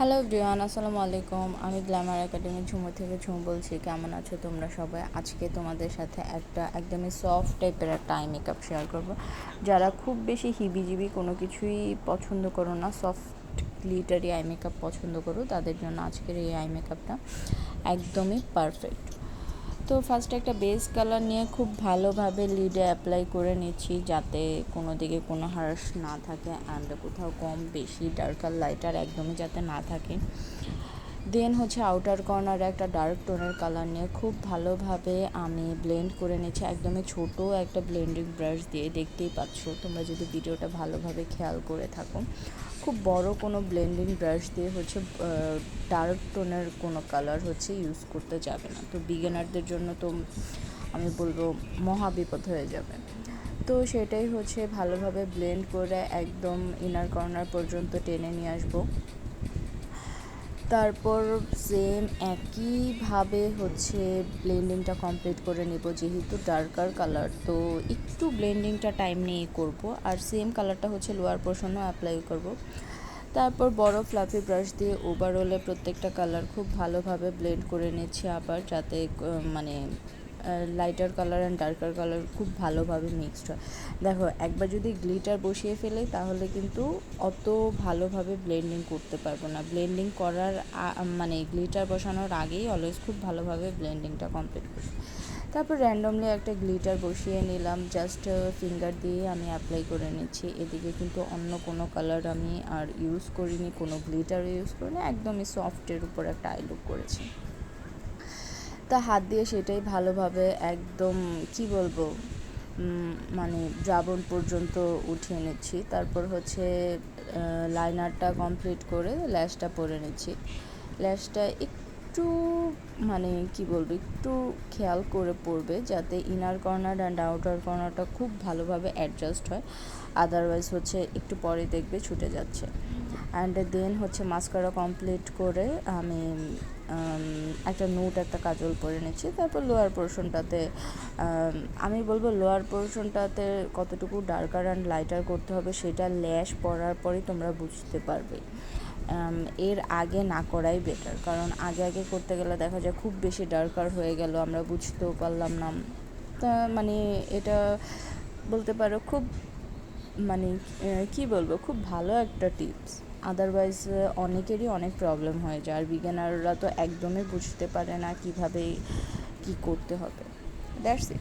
Hello everyone, আসসালামু আলাইকুম। আমি গ্ল্যামার একাডেমি ঝুমু থেকে ঝুমু বলছি। কেমন আছো তোমরা সবাই? আজকে তোমাদের সাথে একটা একদমই সফট টাইপের একটা আই মেকআপ শেয়ার করবো। যারা খুব বেশি হিবিজিবি কোনো কিছুই পছন্দ করো না, সফট গ্লিটারি আই মেকআপ পছন্দ করো, তাদের জন্য আজকের এই আই মেকআপটা একদমই পারফেক্ট। তো ফার্স্টে একটা বেস কালার নিয়ে খুব ভালোভাবে লিডে অ্যাপ্লাই করে নিচ্ছি, যাতে কোনো দিকে কোনো হার্শ না থাকে অ্যান্ড কোথাও কম বেশি ডার্কার লাইটার একদমই যাতে না থাকে। দেন আউটার কর্নারে একটা ডার্ক টোনের কালার নিয়ে খুব ভালোভাবে আমি ব্লেন্ড করে নিচ্ছি, একদমই ছোট একটা ব্লেন্ডিং ব্রাশ দিয়ে। দেখতেই পাচ্ছ তোমরা যদি ভিডিওটা ভালোভাবে খেয়াল করে থাকো, খুব বড় কোনো ব্লেন্ডিং ব্রাশ দিয়ে ডার্ক টোনের কোনো কালার ইউজ করতে যাবে না। তো বিগিনারদের জন্য তো আমি বলবো মহাবিপদ হয়ে যাবে। তো সেটাই ভালোভাবে ব্লেন্ড করে একদম ইনার কর্নার পর্যন্ত টেনে নিয়ে আসবো। তারপর সেম একইভাবে ব্লেন্ডিংটা কমপ্লিট করে নেব। যেহেতু ডার্কার কালার, তো একটু ব্লেন্ডিংটা টাইম নিয়ে করব। আর সেম কালারটা লোয়ার পোর্শনও অ্যাপ্লাই করব। তারপর বড় ফ্লাফি ব্রাশ দিয়ে ওভারঅলে প্রত্যেকটা কালার খুব ভালোভাবে ব্লেন্ড করে নিচ্ছি, আবার যাতে lighter colour and darker colour খুব ভালোভাবে মিক্সড হয়। দেখো, একবার যদি গ্লিটার বসিয়ে ফেলে তাহলে কিন্তু অত ভালোভাবে ব্লেন্ডিং করতে পারবো না। ব্লেন্ডিং করার গ্লিটার বসানোর আগেই অলওয়েজ খুব ভালোভাবে ব্লেন্ডিংটা কমপ্লিট করবো। তারপর র্যান্ডমলি একটা গ্লিটার বসিয়ে নিলাম, জাস্ট ফিঙ্গার দিয়ে আমি অ্যাপ্লাই করে নিচ্ছি। এদিকে কিন্তু অন্য কোনো কালার আমি আর ইউজ করিনি, কোনো গ্লিটার ইউজ করিনি, একদমই সফটের উপর একটা আই লুক করেছি। তা হাত দিয়ে সেটাই ভালোভাবে একদম দ্রাবণ পর্যন্ত উঠিয়ে নিচ্ছি। তারপর লাইনারটা কমপ্লিট করে ল্যাশটা পরে নিচ্ছি। ল্যাশটা একটু একটু খেয়াল করে পড়বে, যাতে ইনার কর্নার অ্যান্ড আউটার কর্নারটা খুব ভালোভাবে অ্যাডজাস্ট হয়। আদারওয়াইজ একটু পরে দেখবে ছুটে যাচ্ছে। অ্যান্ড দেন মাস্কারা কমপ্লিট করে আমি একটা কাজল পরে নিচ্ছি। তারপর লোয়ার পোর্শনটাতে আমি বলবো লোয়ার পোর্শনটাতে কতটুকু ডার্কার অ্যান্ড লাইটার করতে হবে সেটা ল্যাশ পরার পরই তোমরা বুঝতে পারবে। এর আগে না করাই বেটার, কারণ আগে করতে গেলে দেখা যায় খুব বেশি ডার্কার হয়ে গেল, আমরা বুঝতেও পারলাম না। তা এটা বলতে পারো খুব খুব ভালো একটা টিপস। আদারওয়াইজ অনেকেরই অনেক প্রবলেম হয়ে যায়, আর বিগিনাররা তো একদমই বুঝতে পারে না কীভাবে কী করতে হবে। That's it.